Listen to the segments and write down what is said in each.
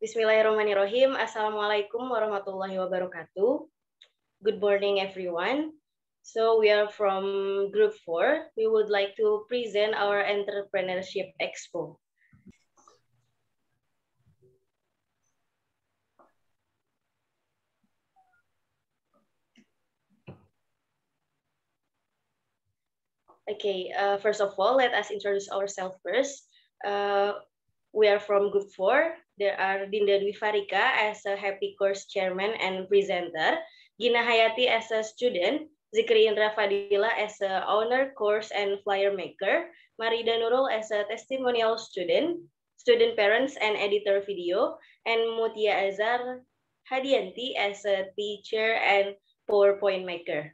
Bismillahirrahmanirrahim. Assalamualaikum warahmatullahi wabarakatuh. Good morning, everyone. So we are from Group 4. We would like to present our Entrepreneurship Expo. Okay, first of all, let us introduce ourselves first. We are from Group 4. There are Dinda Dwi Farika as a Happy Course Chairman and Presenter, Gina Hayati as a student, Zikri Indra Fadila as a owner, course, and flyer maker, Marida Nurul as a testimonial student, student parents and editor video, and Mutia Azhar Hadianti as a teacher and PowerPoint maker.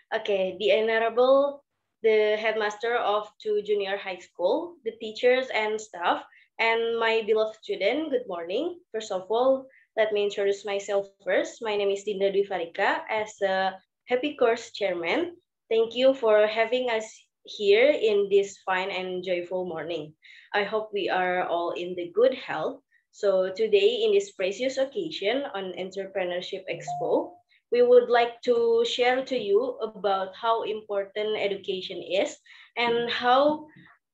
Okay, the Honorable the headmaster of 2 junior high school, the teachers and staff, and my beloved student, good morning. First of all, let me introduce myself first. My name is Dinda Dwi Farika as a Happy Course Chairman. Thank you for having us here in this fine and joyful morning. I hope we are all in the good health. So today in this precious occasion on Entrepreneurship Expo, we would like to share to you about how important education is and how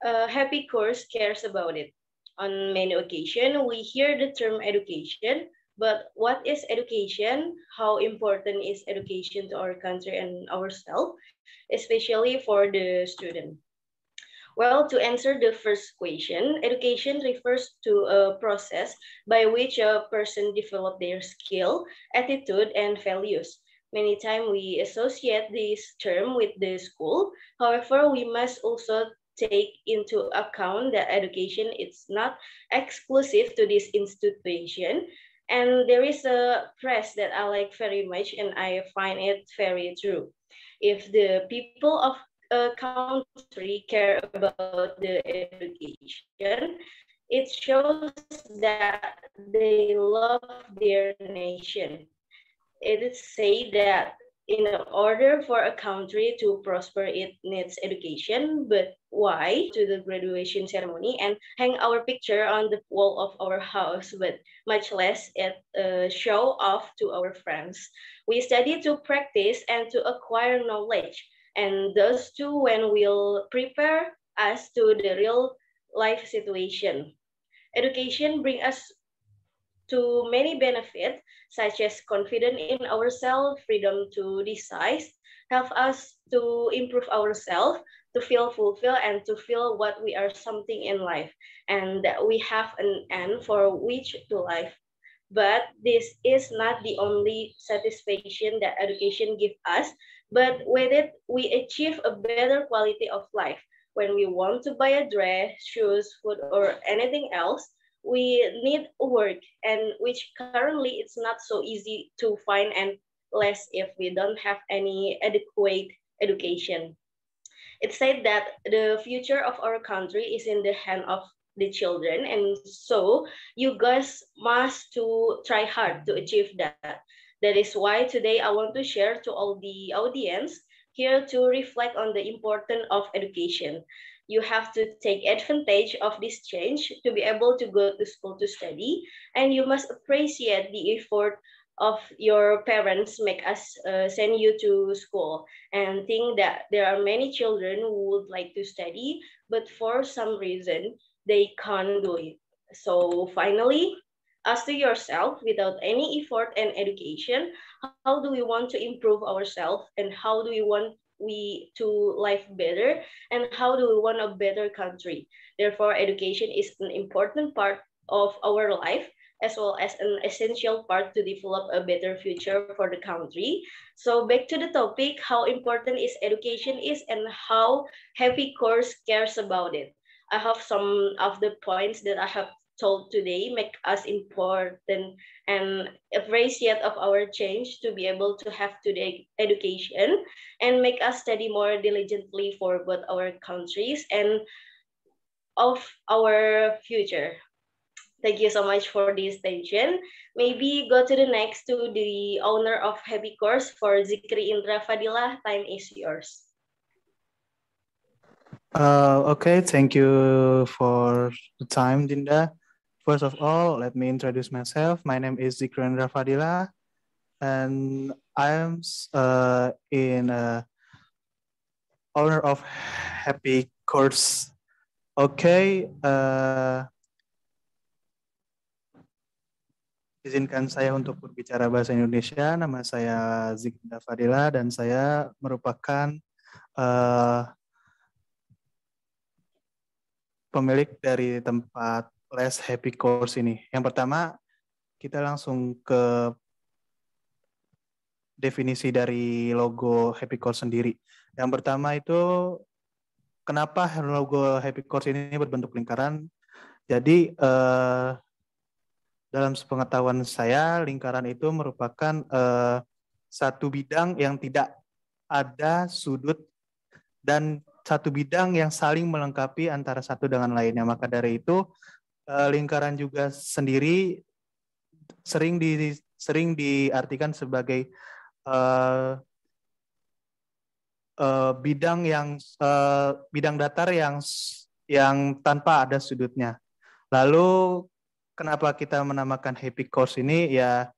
Happy Course cares about it. On many occasions, we hear the term education, but what is education? How important is education to our country and ourselves, especially for the student? Well, to answer the first question, education refers to a process by which a person develops their skill, attitude, and values. Many times we associate this term with the school. However, we must also take into account that education is not exclusive to this institution. And there is a phrase that I like very much and I find it very true. If the people of a country care about the education, it shows that they love their nation. It is said that in order for a country to prosper, it needs education. But why? To the graduation ceremony and hang our picture on the wall of our house, but much less it show off to our friends. We study to practice and to acquire knowledge, and those two when will prepare us to the real life situation. Education brings us to many benefits, such as confidence in ourselves, freedom to decide, help us to improve ourselves, to feel fulfilled, and to feel what we are something in life, and that we have an end for which to live. But this is not the only satisfaction that education gives us, but with it, we achieve a better quality of life. When we want to buy a dress, shoes, food, or anything else, we need work, and which currently it's not so easy to find, and less if we don't have any adequate education. It said that the future of our country is in the hand of the children, and so you guys must to try hard to achieve that. That is why today I want to share to all the audience here to reflect on the importance of education. You have to take advantage of this change to be able to go to school to study, and you must appreciate the effort of your parents make us send you to school, and think that there are many children who would like to study, but for some reason they can't do it. So finally, ask to yourself, without any effort and education, how do we want to improve ourselves, and how do we to live better, and how do we want a better country? Therefore, education is an important part of our life, as well as an essential part to develop a better future for the country. So back to the topic, how important is education is and how Happy Course cares about it. I have some of the points that I have told today make us important and appreciate of our change to be able to have today education and make us study more diligently for both our countries and of our future. Thank you so much for this attention. Maybe go to the next to the owner of Happy Course for Zikri Indra Fadila. Time is yours. Okay, thank you for the time, Dinda. First of all, let me introduce myself. My name is Zikrendra Fadila, and I am in owner of Happy Course. Okay, izinkan saya untuk berbicara bahasa Indonesia. Nama saya Zikrendra Fadila dan saya merupakan uh, pemilik dari tempat les Happy Course ini. Yang pertama, kita langsung ke definisi dari logo Happy Course sendiri. Yang pertama itu, kenapa logo Happy Course ini berbentuk lingkaran? Jadi dalam sepengetahuan saya, lingkaran itu merupakan satu bidang yang tidak ada sudut dan satu bidang yang saling melengkapi antara satu dengan lainnya. Maka dari itu, lingkaran juga sendiri sering diartikan sebagai bidang datar yang tanpa ada sudutnya. Lalu kenapa kita menamakan Happy Course ini? Ya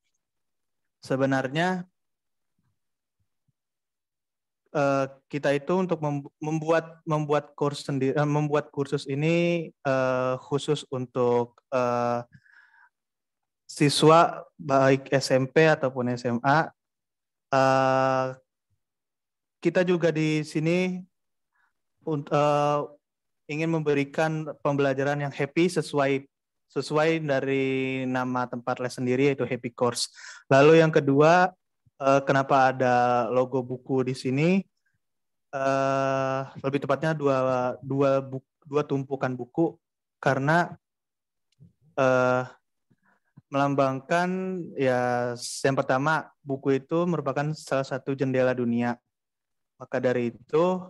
sebenarnya kita itu untuk membuat course sendiri, membuat kursus ini khusus untuk siswa baik SMP ataupun SMA. Kita juga di sini ingin memberikan pembelajaran yang happy sesuai dari nama tempat les sendiri, yaitu Happy Course. Lalu yang kedua, kenapa ada logo buku di sini? Lebih tepatnya dua tumpukan buku, karena melambangkan ya, yang pertama, buku itu merupakan salah satu jendela dunia. Maka dari itu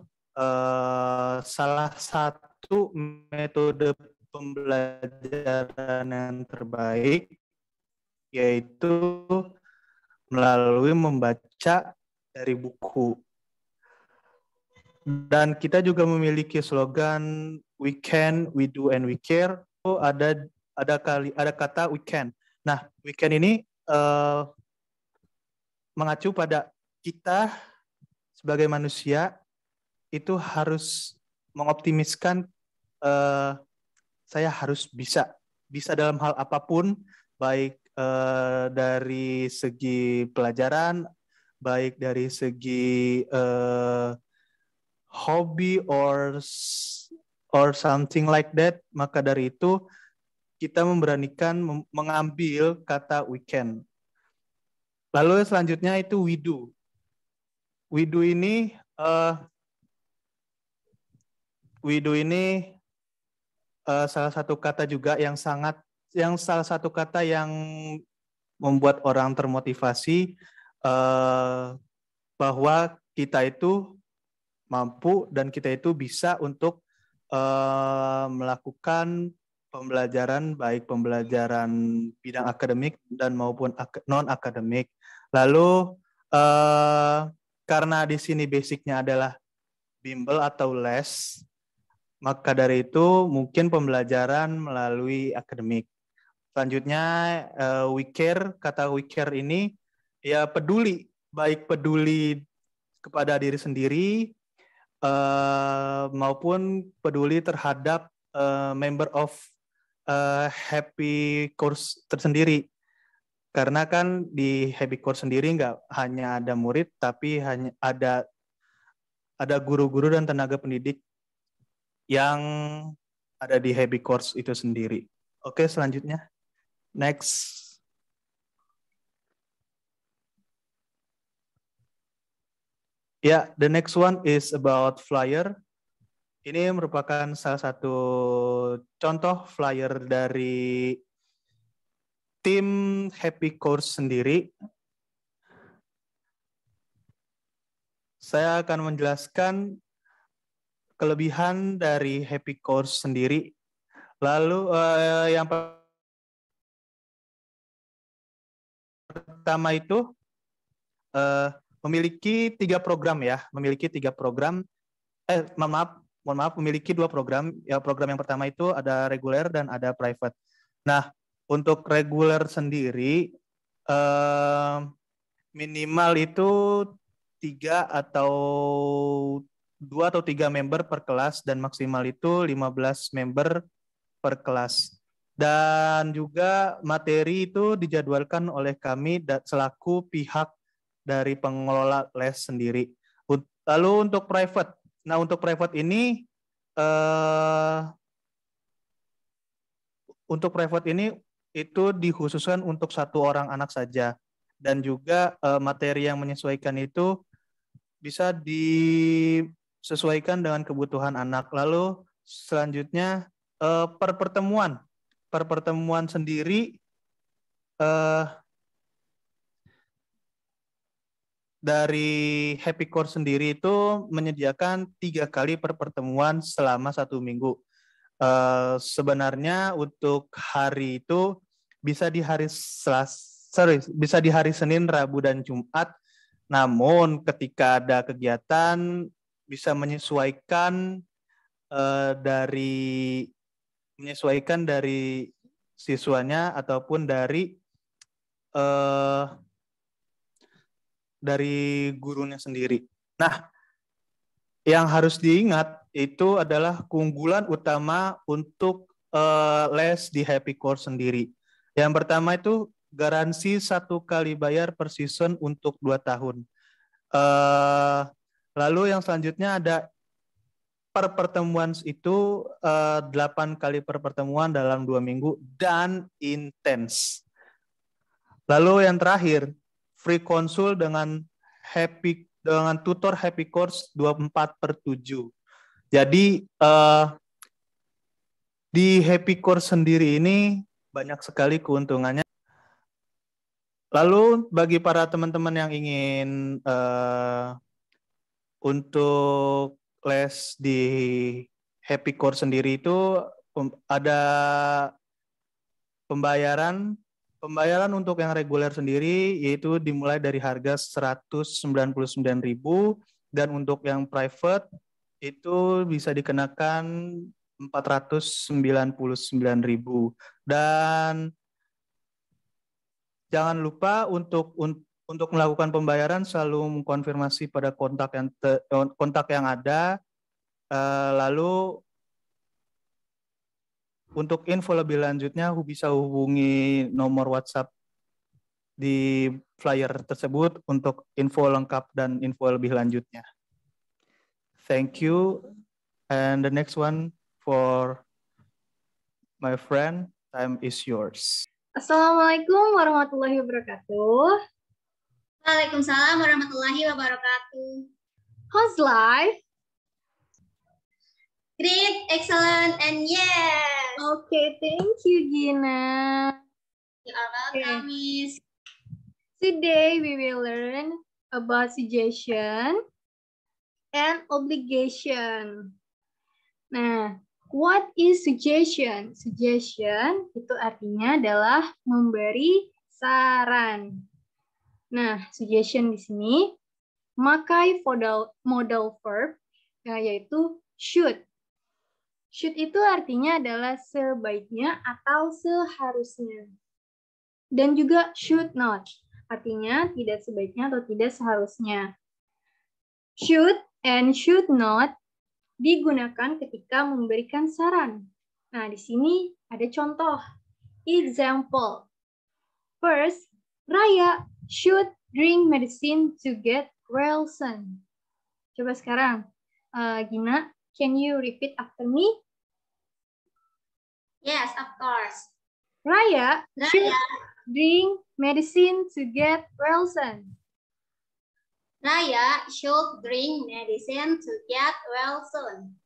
salah satu metode pembelajaran yang terbaik yaitu melalui membaca dari buku. Dan kita juga memiliki slogan "We can, we do, and we care". Ada kata "we can". Nah, "we can" ini mengacu pada kita sebagai manusia itu harus mengoptimiskan saya harus bisa dalam hal apapun, baik dari segi pelajaran, baik dari segi hobi or something like that. Maka dari itu kita memberanikan mengambil kata "we can". Lalu selanjutnya itu "we do". We do ini salah satu kata juga yang salah satu kata yang membuat orang termotivasi bahwa kita itu mampu dan kita itu bisa untuk melakukan pembelajaran, baik pembelajaran bidang akademik dan maupun non akademik. Lalu karena di sini basicnya adalah bimbel atau les, maka dari itu mungkin pembelajaran melalui akademik. Selanjutnya we care, kata we care ini ya peduli, baik peduli kepada diri sendiri maupun peduli terhadap member of Happy Course tersendiri. Karena kan di Happy Course sendiri nggak hanya ada murid, tapi hanya ada guru-guru dan tenaga pendidik yang ada di Happy Course itu sendiri. Oke, selanjutnya. Next. Ya, the next one is about flyer. Ini merupakan salah satu contoh flyer dari tim Happy Course sendiri. Saya akan menjelaskan kelebihan dari Happy Course sendiri. Lalu yang pertama itu memiliki 3 program ya, maaf, memiliki 2 program. Ya, program yang pertama itu ada reguler dan ada private. Nah, untuk reguler sendiri minimal itu 3 atau 2 atau 3 member per kelas dan maksimal itu 15 member per kelas. Dan juga materi itu dijadwalkan oleh kami selaku pihak dari pengelola les sendiri. Lalu untuk private. Nah, untuk private ini itu dikhususkan untuk 1 orang anak saja. Dan juga materi yang menyesuaikan itu bisa disesuaikan dengan kebutuhan anak. Lalu selanjutnya per pertemuan sendiri dari Happy Course sendiri itu menyediakan 3 kali per pertemuan selama 1 minggu. Sebenarnya untuk hari itu bisa di hari bisa di hari Senin, Rabu, dan Jumat. Namun ketika ada kegiatan bisa menyesuaikan dari siswanya ataupun dari gurunya sendiri. Nah, yang harus diingat itu adalah keunggulan utama untuk les di Happy Course sendiri. Yang pertama itu garansi 1 kali bayar per season untuk 2 tahun. Lalu yang selanjutnya ada per pertemuan itu 8 kali per pertemuan dalam 2 minggu dan intens. Lalu yang terakhir, free konsul dengan tutor Happy Course 24/7. Jadi di Happy Course sendiri ini banyak sekali keuntungannya. Lalu bagi para teman-teman yang ingin untuk les di Happy Course sendiri itu ada pembayaran untuk yang reguler sendiri yaitu dimulai dari harga 199.000 dan untuk yang private itu bisa dikenakan 499.000. Dan jangan lupa untuk melakukan pembayaran selalu mengkonfirmasi pada kontak yang ada. Lalu untuk info lebih lanjutnya bisa hubungi nomor WhatsApp di flyer tersebut untuk info lengkap dan info lebih lanjutnya. Thank you. And the next one for my friend, time is yours. Assalamualaikum warahmatullahi wabarakatuh. Waalaikumsalam warahmatullahi wabarakatuh. How's life? Great, excellent, and yeah. Okay, thank you, Gina. You are welcome, Miss. Today we will learn about suggestion and obligation. Nah, what is suggestion? Suggestion itu artinya adalah memberi saran. Nah, suggestion di sini memakai modal verb yaitu should. Should itu artinya adalah sebaiknya atau seharusnya. Dan juga should not, artinya tidak sebaiknya atau tidak seharusnya. Should and should not digunakan ketika memberikan saran. Nah, di sini ada contoh. Example. First, Raya should drink medicine to get well soon. Coba sekarang, Gina, can you repeat after me? Yes, of course. Raya should drink medicine to get well soon. Raya should drink medicine to get well soon.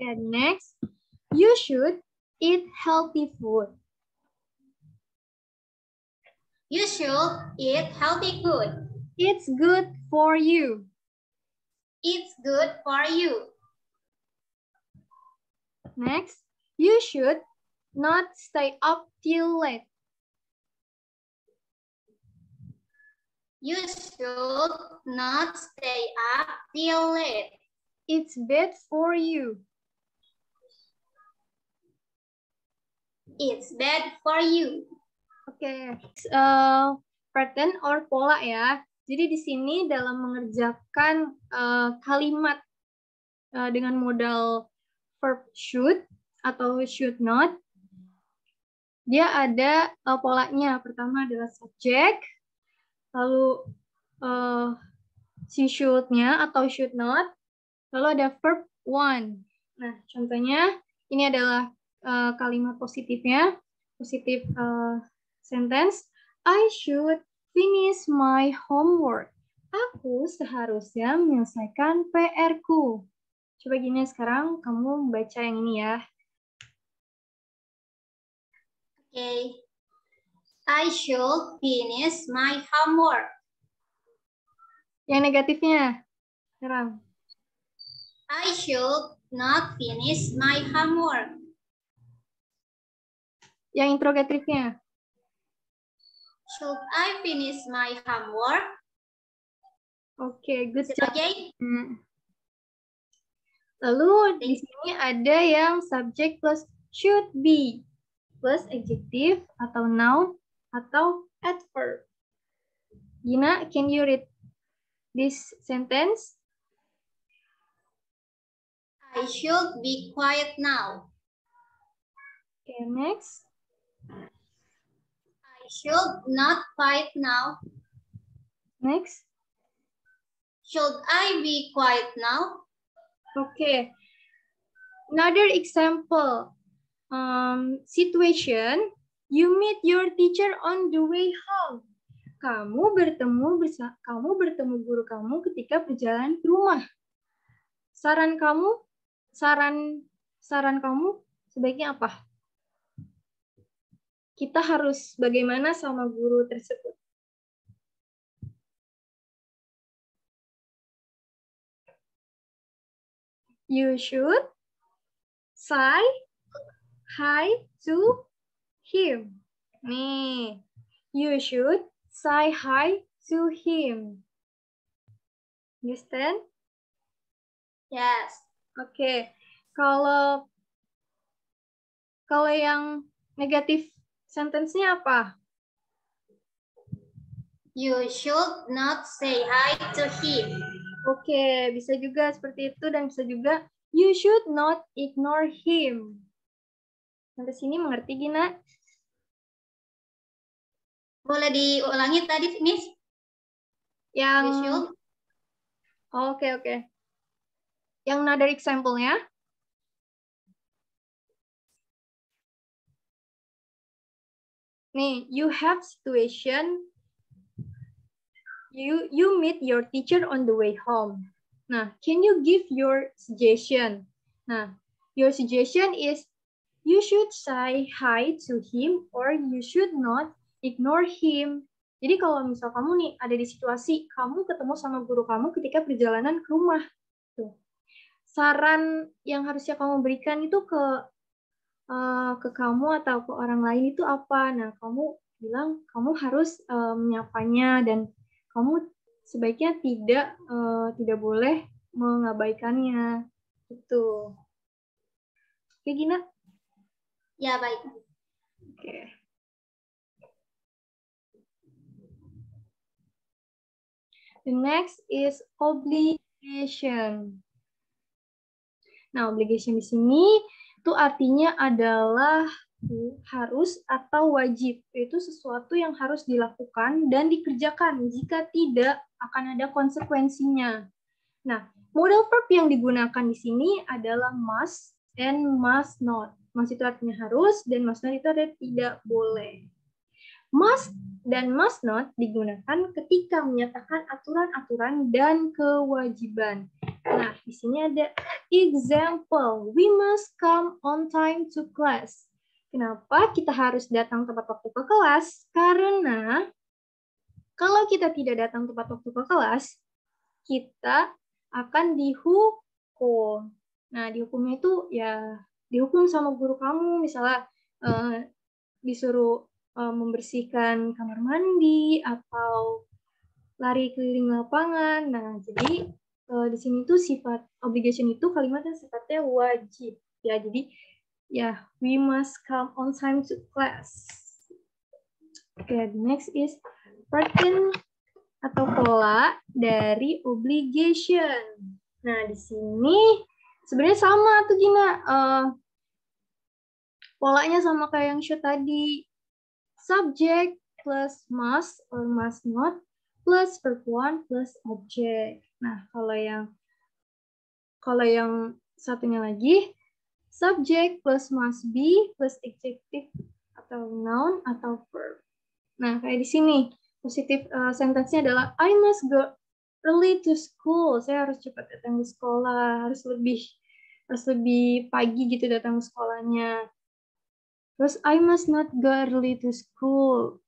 And next, you should eat healthy food. You should eat healthy food. It's good for you. It's good for you. Next, you should not stay up till late. You should not stay up till late. It's bad for you. It's bad for you. Oke, pattern or pola ya. Jadi di sini dalam mengerjakan kalimat dengan modal verb should atau should not, dia ada polanya. Pertama adalah subject, lalu si should-nya atau should not, lalu ada verb one. Nah, contohnya ini adalah kalimat positifnya, positif sentence. I should finish my homework. Aku seharusnya menyelesaikan PR-ku. Coba gini sekarang kamu baca yang ini ya. Okay. I should finish my homework. Yang negatifnya, sekarang. I should not finish my homework. Yang interrogatifnya. Should I finish my homework? Oke, good Is it job. okay? Lalu di sini ada yang subject plus should be plus adjective atau noun atau adverb. Gina, can you read this sentence? I should be quiet now. Okay, next. I should not quiet now. Next. Should I be quiet now? Okay. Another example. Situation. You meet your teacher on the way home. Kamu bertemu guru kamu ketika perjalanan ke rumah. Saran kamu sebaiknya apa? Kita harus bagaimana sama guru tersebut? You should say hi to him. Nih, you should say hi to him. Understand? Yes. Oke. Kalau yang negatif sentence-nya apa? You should not say hi to him. Oke, bisa juga seperti itu dan bisa juga you should not ignore him. Sampai sini mengerti, Gina? Boleh diulangi tadi, Miss? Yang You should. Oke. Yang another example-nya? Nih, you have situation. You meet your teacher on the way home. Nah, can you give your suggestion? Nah, your suggestion is you should say hi to him or you should not ignore him. Jadi kalau misal kamu nih ada di situasi kamu ketemu sama guru kamu ketika perjalanan ke rumah. Tuh. Saran yang harusnya kamu berikan itu ke kamu atau ke orang lain itu apa? Nah, kamu bilang kamu harus menyapanya dan kamu sebaiknya tidak boleh mengabaikannya. Gitu. Oke, Gina? Ya, baik. Oke. The next is obligation. Nah, obligation di sini itu artinya adalah harus atau wajib. Itu sesuatu yang harus dilakukan dan dikerjakan. Jika tidak, akan ada konsekuensinya. Nah, modal verb yang digunakan di sini adalah must and must not. Must itu artinya harus, dan must not itu artinya tidak boleh. Must dan must not digunakan ketika menyatakan aturan-aturan dan kewajiban. Nah, di sini ada example. We must come on time to class. Kenapa kita harus datang tepat waktu ke kelas? Karena kalau kita tidak datang tepat waktu ke kelas, kita akan dihukum. Nah, dihukumnya itu ya dihukum sama guru kamu, misalnya disuruh membersihkan kamar mandi atau lari keliling lapangan. Nah, jadi di sini tuh sifat obligation itu kalimatnya sifatnya wajib. Ya, jadi ya, we must come on time to class. Okay, the next is pattern atau pola dari obligation. Nah, di sini sebenarnya sama tuh Gina. Polanya sama kayak yang show tadi. Subject plus must or must not plus verb one plus object. Nah, kalau yang satunya lagi, subject plus must be plus adjective atau noun atau verb. Nah, kayak di sini, positif sentence-nya adalah I must go early to school. Saya harus cepat datang ke sekolah, harus lebih pagi gitu datang ke sekolahnya. Terus I must not go early to school.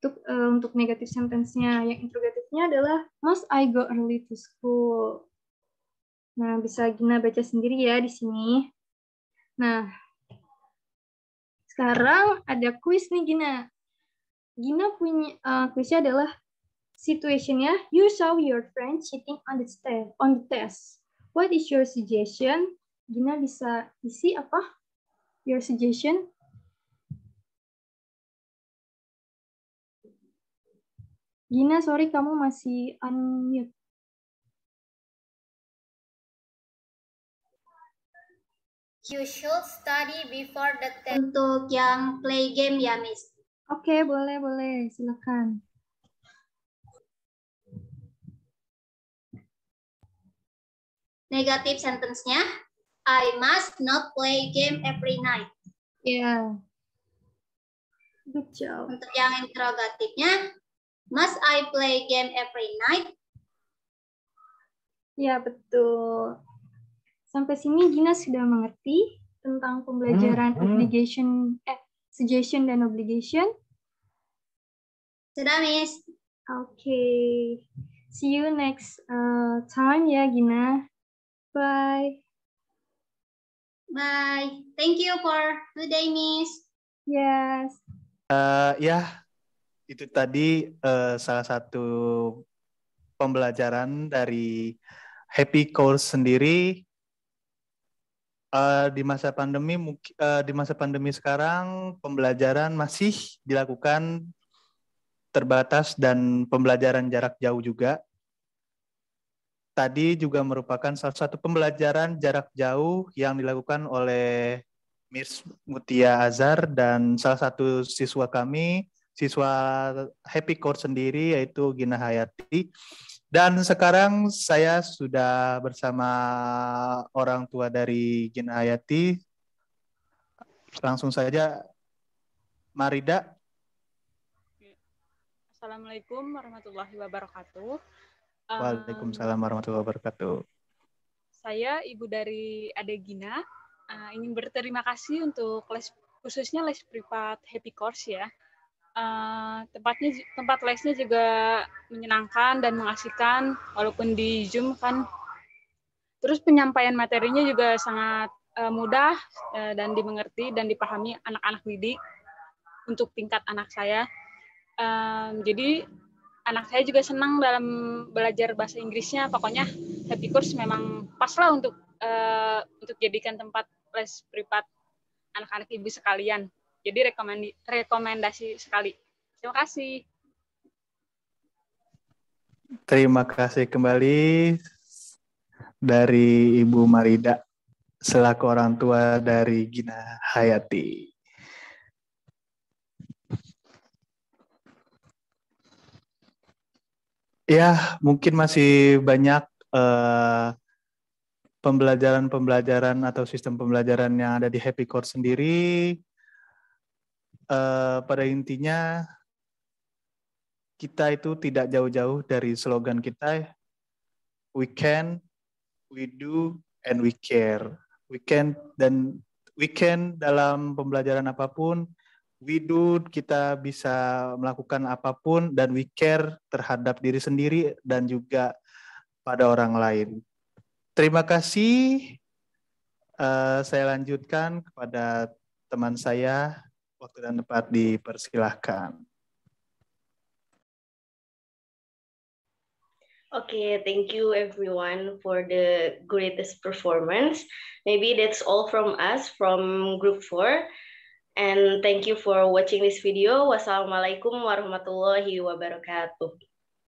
Untuk negatif sentence-nya. Yang interrogatifnya adalah must I go early to school. Nah, bisa Gina baca sendiri ya di sini. Nah, sekarang ada kuis nih Gina. Gina punya kuisnya adalah situation-nya, you saw your friend cheating on the test. What is your suggestion? Gina bisa isi apa? Your suggestion? Gina, sorry kamu masih unmute. You should study before the test. Untuk yang play game ya, Miss. Oke, boleh. Silakan. Negatif sentence-nya, I must not play game every night. Yeah. Good job. Untuk yang interrogatifnya, must I play game every night? Ya, betul. Sampai sini Gina sudah mengerti tentang pembelajaran suggestion dan obligation. Sudah, Miss. Oke. See you next time ya, Gina. Bye. Bye. Thank you for today, Miss. Yes. Ya, itu tadi salah satu pembelajaran dari Happy Course sendiri. Di masa pandemi sekarang pembelajaran masih dilakukan terbatas dan pembelajaran jarak jauh juga. Tadi juga merupakan salah satu pembelajaran jarak jauh yang dilakukan oleh Miss Mutia Azhar dan salah satu siswa kami, siswa Happy Course sendiri yaitu Gina Hayati. Dan sekarang saya sudah bersama orang tua dari Gina Hayati. Langsung saja, Marida. Assalamualaikum warahmatullahi wabarakatuh. Waalaikumsalam warahmatullahi wabarakatuh. Saya ibu dari Ade Gina. Ingin berterima kasih untuk khususnya les privat Happy Course ya. Tempat lesnya juga menyenangkan dan mengasihkan walaupun di Zoom kan. Terus penyampaian materinya juga sangat mudah dan dimengerti dan dipahami anak-anak didik untuk tingkat anak saya. Jadi anak saya juga senang dalam belajar bahasa Inggrisnya. Pokoknya Happy Course memang pas lah untuk jadikan tempat les privat anak-anak ibu sekalian. Jadi rekomendasi sekali. Terima kasih. Terima kasih kembali dari Ibu Marida selaku orang tua dari Gina Hayati. Ya, mungkin masih banyak pembelajaran atau sistem pembelajaran yang ada di Happy Course sendiri. Pada intinya, kita itu tidak jauh-jauh dari slogan kita, we can, we do, and we care. We can dalam pembelajaran apapun, we do, kita bisa melakukan apapun, dan we care terhadap diri sendiri dan juga pada orang lain. Terima kasih. Saya lanjutkan kepada teman saya. Waktu dan tempat dipersilahkan. Okay, thank you everyone for the greatest performance. Maybe that's all from us from Group 4. And thank you for watching this video. Wassalamualaikum warahmatullahi wabarakatuh.